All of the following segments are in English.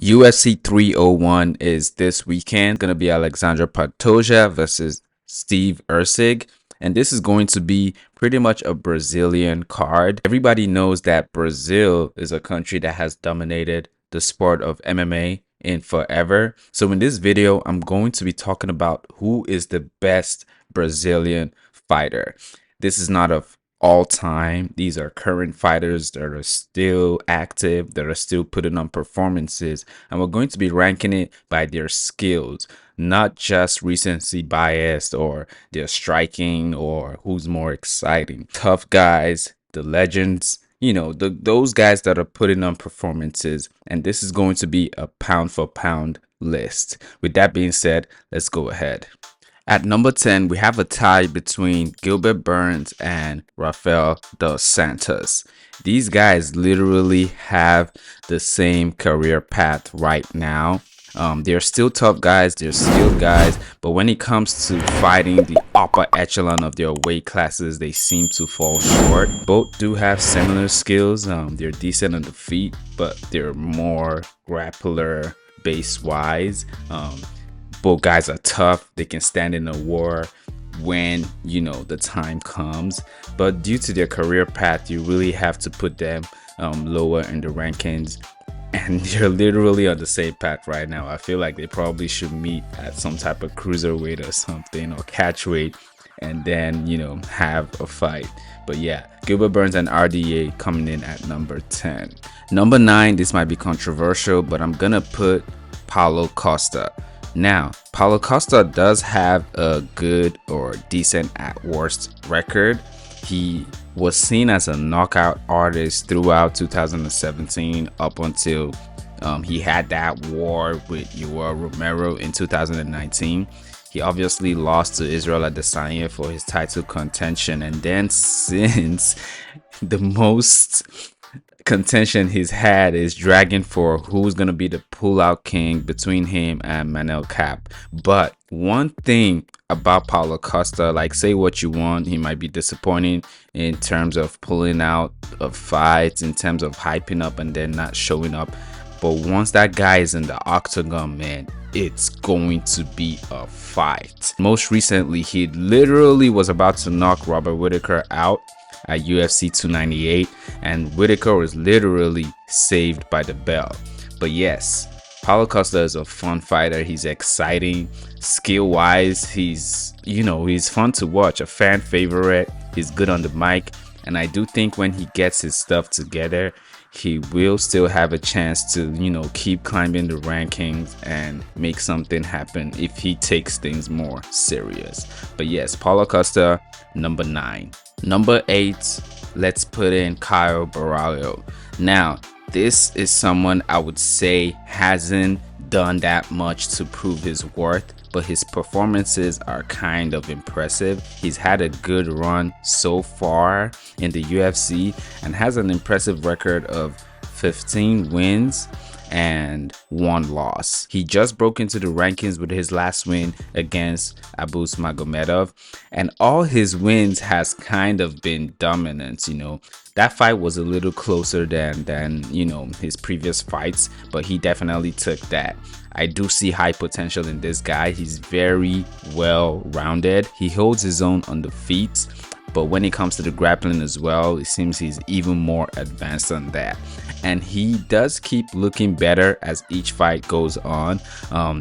UFC 301 is this weekend. It's going to be Alexandre Pantoja versus Steve Erceg. And this is going to be pretty much a Brazilian card. Everybody knows that Brazil is a country that has dominated the sport of MMA in forever. So in this video, I'm going to be talking about who is the best Brazilian fighter. This is not of all time. These are current fighters that are still active, that are still putting on performances, and we're going to be ranking it by their skills, not just recency biased or their striking or who's more exciting. Tough guys, the legends, those guys that are putting on performances, and this is going to be a pound for pound list. With that being said, let's go ahead. At number 10, we have a tie between Gilbert Burns and Rafael dos Santos. These guys literally have the same career path right now. They're still tough guys, they're skilled guys, but when it comes to fighting the upper echelon of their weight classes, they seem to fall short. Both do have similar skills. They're decent on the feet, but they're more grappler base wise. Both guys are tough. They can stand in a war when the time comes, but due to their career path, you really have to put them lower in the rankings, and they're literally on the same path right now. I feel like they probably should meet at some type of cruiserweight or something, or catchweight, and then have a fight. But yeah, Gilbert Burns and RDA coming in at number 10. Number 9, this might be controversial, but I'm gonna put Paulo Costa. Now, Paulo Costa does have a good or decent at worst record. He was seen as a knockout artist throughout 2017 up until he had that war with Yoel Romero in 2019. He obviously lost to Israel Adesanya for his title contention, and then since, the most contention he's had is dragging for who's going to be the pullout king between him and Manel Cap. But one thing about Paulo Costa, like, say what you want, he might be disappointing in terms of pulling out of fights, in terms of hyping up and then not showing up. But once that guy is in the octagon, man, it's going to be a fight. Most recently, he literally was about to knock Robert Whittaker out at UFC 298, and Whittaker was literally saved by the bell. But yes, Paulo Costa is a fun fighter. He's exciting, skill wise. He's fun to watch, a fan favorite. He's good on the mic, and I do think when he gets his stuff together, he will still have a chance to keep climbing the rankings and make something happen if he takes things more serious. But yes, Paulo Costa, number 9. Number 8, let's put in Caio Borralho. Now, this is someone I would say hasn't done that much to prove his worth, but his performances are kind of impressive. He's had a good run so far in the UFC and has an impressive record of 15 wins and 1 loss. He just broke into the rankings with his last win against Abus Magomedov, and all his wins has kind of been dominant. That fight was a little closer than his previous fights, but he definitely took that. I do see high potential in this guy. He's very well rounded. He holds his own on the feet, but when it comes to the grappling as well, it seems he's even more advanced on that. And he does keep looking better as each fight goes on.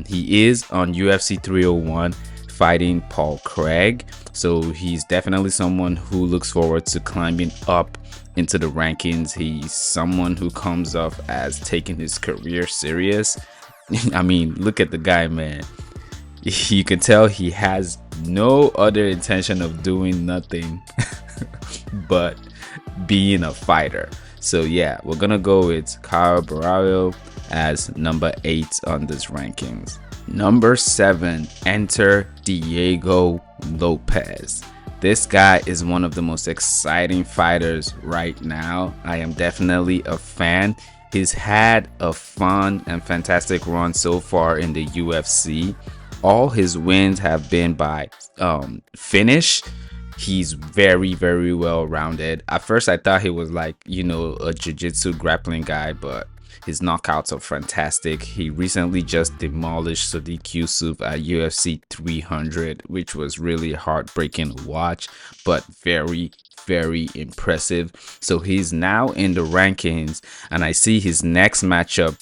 He is on UFC 301 fighting Paul Craig, so he's definitely someone who looks forward to climbing up into the rankings. He's someone who comes off as taking his career serious. I mean, look at the guy, man. You can tell he has no other intention of doing nothing but being a fighter. So yeah, we're gonna go with Caio Borralho as number 8 on this rankings. Number 7, enter Diego Lopes. This guy is one of the most exciting fighters right now. I am definitely a fan. He's had a fun and fantastic run so far in the UFC. All his wins have been by finish. He's very, very well rounded. At first I thought he was like a jiu-jitsu grappling guy, but His knockouts are fantastic. He recently just demolished Sadiq Yusuf at UFC 300, which was really heartbreaking to watch, but very impressive. So he's now in the rankings, and I see his next matchup,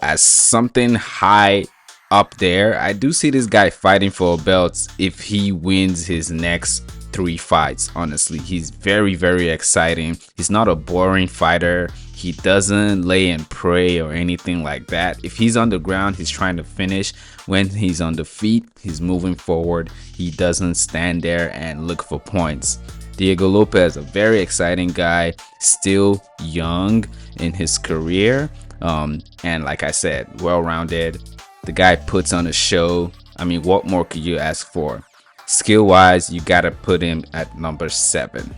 as something high up there. I do see this guy fighting for a belt if he wins his next 3 fights. Honestly, he's very exciting. He's not a boring fighter. He doesn't lay and pray or anything like that. If he's on the ground, he's trying to finish. When he's on the feet, he's moving forward. He doesn't stand there and look for points. Diego Lopez, a very exciting guy, still young in his career, and like I said, well-rounded. The guy puts on a show. I mean, what more could you ask for? Skill-wise, you gotta put him at number 7.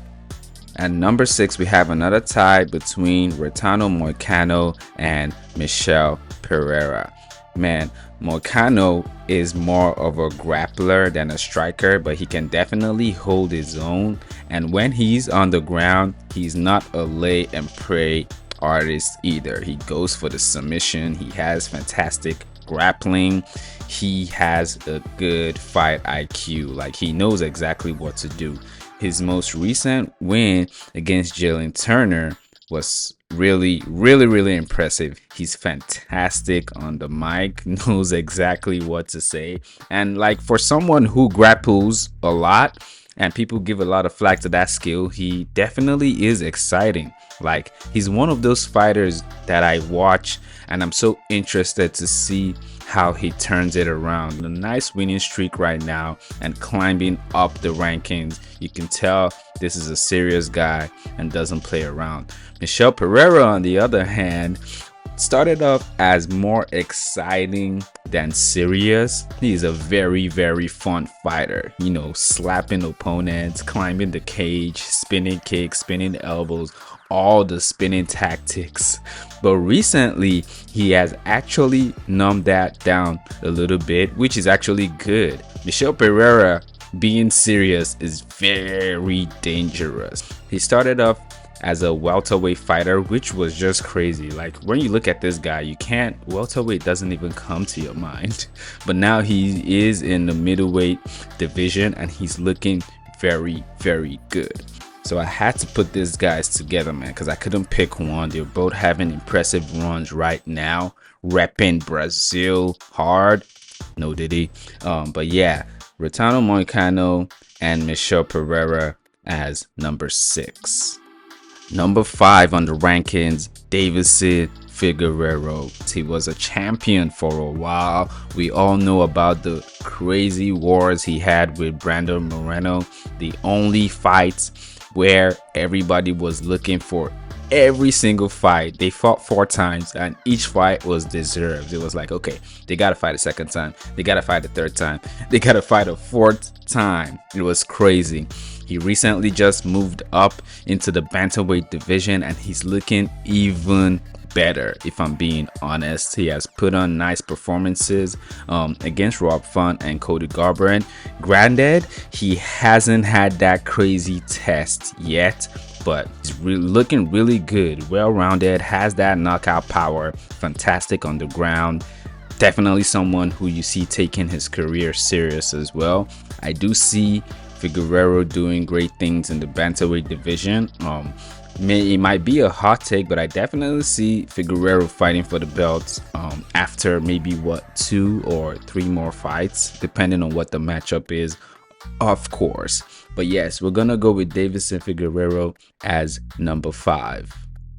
At number 6, we have another tie between Retano Moicano and Michel Pereira. Man, Moicano is more of a grappler than a striker, but he can definitely hold his own. And when he's on the ground, he's not a lay and pray artist either. He goes for the submission. He has fantastic grappling. He has a good fight IQ. Like, he knows exactly what to do. His most recent win against Jalen Turner was really impressive. He's fantastic on the mic, knows exactly what to say. And like, for someone who grapples a lot and people give a lot of flack to that skill, he definitely is exciting. Like, he's one of those fighters that I watch and I'm so interested to see how he turns it around. A nice winning streak right now and climbing up the rankings. You can tell this is a serious guy and doesn't play around. Michel Pereira, on the other hand, started off as more exciting than serious. He's a very fun fighter, slapping opponents, climbing the cage, spinning kicks, spinning elbows, all the spinning tactics. But recently he has actually numbed that down a little bit, which is actually good. Michel Pereira being serious is very dangerous. He started off as a welterweight fighter, which was just crazy. Like, when you look at this guy, welterweight doesn't even come to your mind. But now he is in the middleweight division and he's looking very good. So I had to put these guys together, man, because I couldn't pick one. They're both having impressive runs right now, repping Brazil hard. No diddy. But yeah, Retano Moicano and Michel Pereira as number 6. Number 5 on the rankings, Deiveson Figueiredo. He was a champion for a while. We all know about the crazy wars he had with Brandon Moreno. The only fights where everybody was looking for every single fight. They fought 4 times and each fight was deserved. It was like, okay, they gotta fight a second time, they gotta fight a third time, they gotta fight a 4th time. It was crazy. He recently just moved up into the bantamweight division and he's looking even better, if I'm being honest. He has put on nice performances against Rob Font and Cody Garbrandt. Granted, he hasn't had that crazy test yet, but he's looking really good, well-rounded, has that knockout power, fantastic on the ground. Definitely someone who you see taking his career serious as well. I do see Figueiredo doing great things in the bantamweight division. It might be a hot take, but I definitely see Figueiredo fighting for the belts after maybe 2 or 3 more fights, depending on what the matchup is, of course. But yes, we're gonna go with Deiveson Figueiredo as number 5.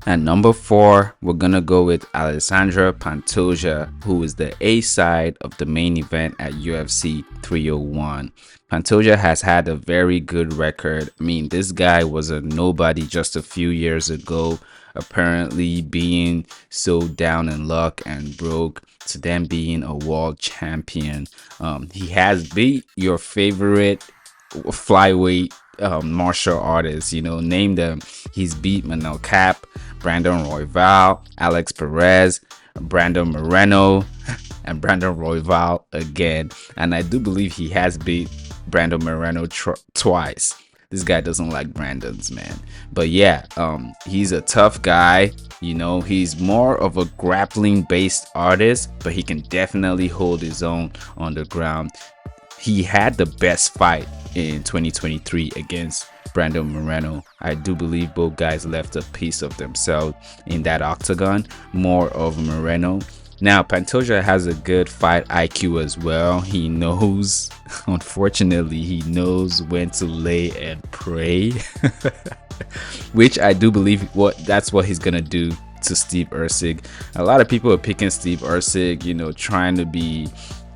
At number 4, we're gonna go with Alexandre Pantoja, who is the A side of the main event at UFC 301. Pantoja has had a very good record. I mean, this guy was a nobody just a few years ago, apparently being so down in luck and broke to then being a world champion. He has beat your favorite flyweight martial artists, name them. He's beat Manel Cap, Brandon Royval, Alex Perez, Brandon Moreno, and Brandon Royval again. And I do believe he has beat Brandon Moreno twice. This guy doesn't like Brandon's, man. But yeah, he's a tough guy. You know, he's more of a grappling based artist, but he can definitely hold his own on the ground. He had the best fight in 2023 against Brandon Moreno. I do believe both guys left a piece of themselves in that octagon, more of Moreno. Now, Pantoja has a good fight IQ as well. He knows, unfortunately, he knows when to lay and pray, which I do believe that's what he's gonna do to Steve Erceg. A lot of people are picking Steve Erceg, you know, trying to be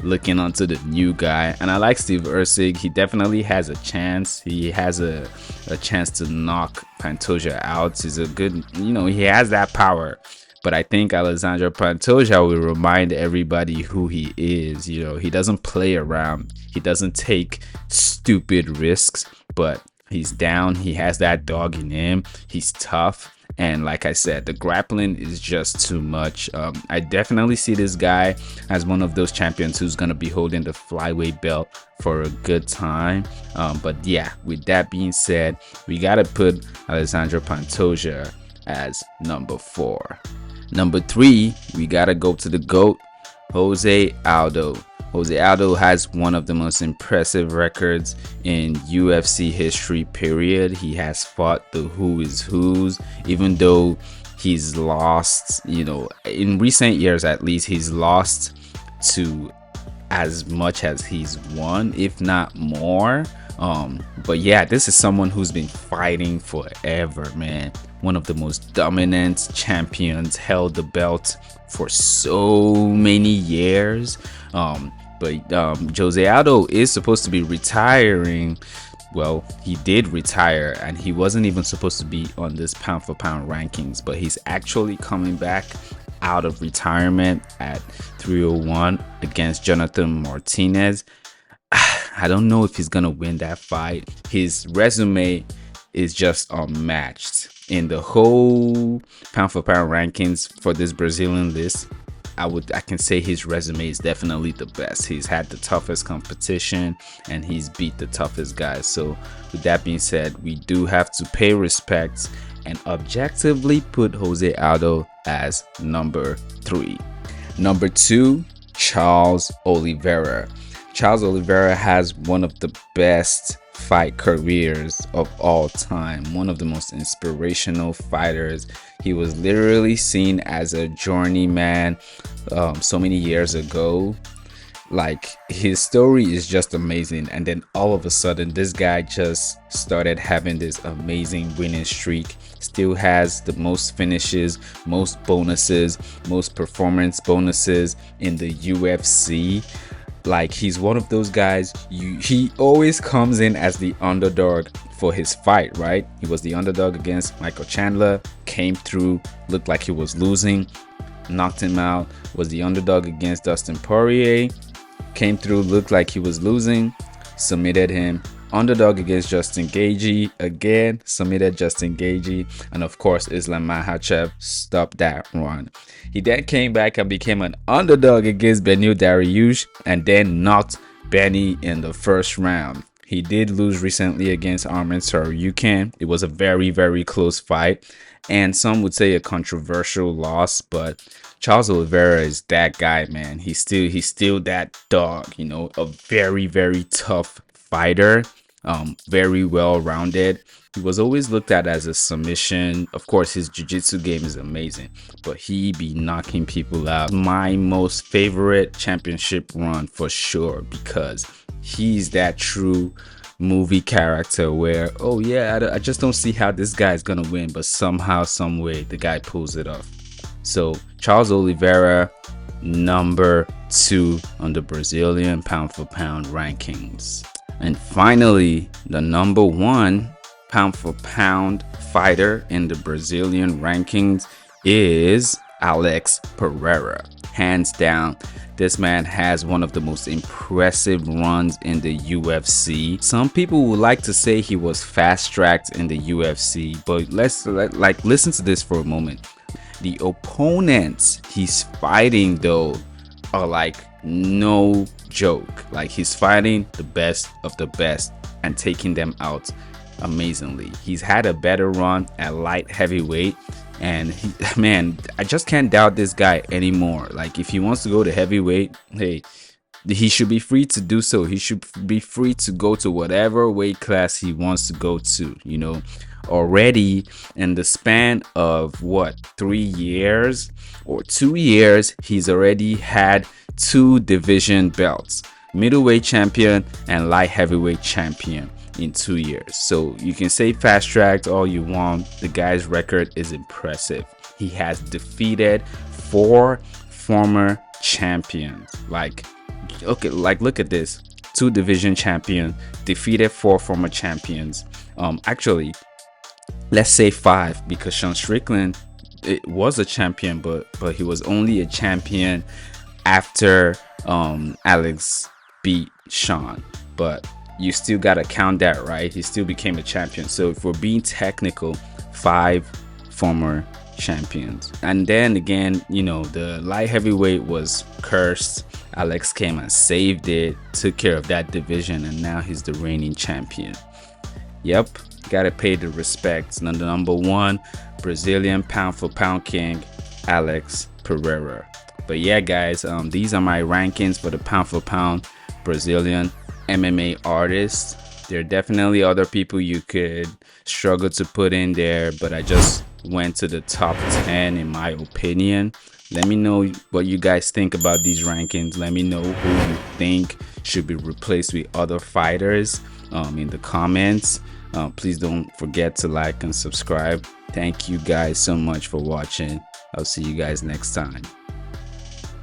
looking onto the new guy, and I like Steve Erceg. He definitely has a chance. He has a chance to knock Pantoja out. He's a good, you know, he has that power. But I think Alexandre Pantoja will remind everybody who he is. You know, he doesn't play around. He doesn't take stupid risks, but he's down. He has that dog in him. He's tough. And like I said, the grappling is just too much. I definitely see this guy as one of those champions who's going to be holding the flyweight belt for a good time. But yeah, with that being said, we got to put Alexandre Pantoja as number 4. Number 3, we got to go to the GOAT, Jose Aldo. Jose Aldo has one of the most impressive records in UFC history, period. He has fought the who is who's, even though he's lost, you know, in recent years at least, he's lost to as much as he's won, if not more. But yeah, this is someone who's been fighting forever, man. One of the most dominant champions, held the belt for so many years. But Jose Aldo is supposed to be retiring. Well, he did retire, and he wasn't even supposed to be on this pound for pound rankings, but he's actually coming back out of retirement at 301 against Jonathan Martinez. I don't know if he's gonna win that fight. His resume is just unmatched in the whole pound for pound rankings for this Brazilian list. I can say his resume is definitely the best. He's had the toughest competition and he's beat the toughest guys. So with that being said, we do have to pay respects and objectively put Jose Aldo as number 3. Number 2, Charles Oliveira. Charles Oliveira has one of the best fight careers of all time, one of the most inspirational fighters. He was literally seen as a journeyman so many years ago. Like, his story is just amazing, and then all of a sudden this guy just started having this amazing winning streak. Still has the most finishes, most bonuses, most performance bonuses in the UFC. Like, he's one of those guys, he always comes in as the underdog for his fight, right? He was the underdog against Michael Chandler, came through, looked like he was losing, knocked him out. Was the underdog against Dustin Poirier, came through, looked like he was losing, submitted him. Underdog against Justin Gaethje, again submitted Justin Gaethje, and of course Islam Makhachev stopped that run. He then came back and became an underdog against Beneil Dariush, and then knocked Benny in the first round. He did lose recently against Arman Tsarukyan. It was a very, very close fight, and some would say a controversial loss, but Charles Oliveira is that guy, man. He's still that dog, you know, a very, very tough fighter. Very well rounded. He was always looked at as a submission. Of course, his jiu-jitsu game is amazing, but he be knocking people out. My most favorite championship run for sure, because he's that true movie character where, oh yeah, I just don't see how this guy is gonna win, but somehow, some way, the guy pulls it off. So Charles Oliveira, number 2 on the Brazilian pound for pound rankings. And finally, the number 1 pound for pound fighter in the Brazilian rankings is Alex Pereira. Hands down, this man has one of the most impressive runs in the UFC. Some people would like to say he was fast-tracked in the UFC, but listen to this for a moment. The opponents he's fighting though are like no joke. Like, he's fighting the best of the best and taking them out amazingly. He's had a better run at light heavyweight, and man, I just can't doubt this guy anymore. Like, if he wants to go to heavyweight, hey, he should be free to do so. He should be free to go to whatever weight class he wants to go to, you know. Already in the span of what, 3 years or 2 years, he's already had 2 division belts, middleweight champion and light heavyweight champion in 2 years. So you can say fast tracked all you want. The guy's record is impressive. He has defeated 4 former champions. Like, okay, like look at this. 2 division champion, defeated 4 former champions. Actually, let's say 5, because Sean Strickland, it was a champion, but he was only a champion after Alex beat Sean. But you still gotta count that, right? He still became a champion. So if we're being technical, 5 former champions. And then again, you know, the light heavyweight was cursed. Alex came and saved it, took care of that division, and now he's the reigning champion. Yep, gotta pay the respects. And the number 1 Brazilian pound for pound king, Alex Pereira. But yeah, guys, these are my rankings for the pound for pound Brazilian MMA artists. There are definitely other people you could struggle to put in there, but I just went to the top 10 in my opinion. Let me know what you guys think about these rankings. Let me know who you think should be replaced with other fighters in the comments. Please don't forget to like and subscribe. Thank you guys so much for watching. I'll see you guys next time.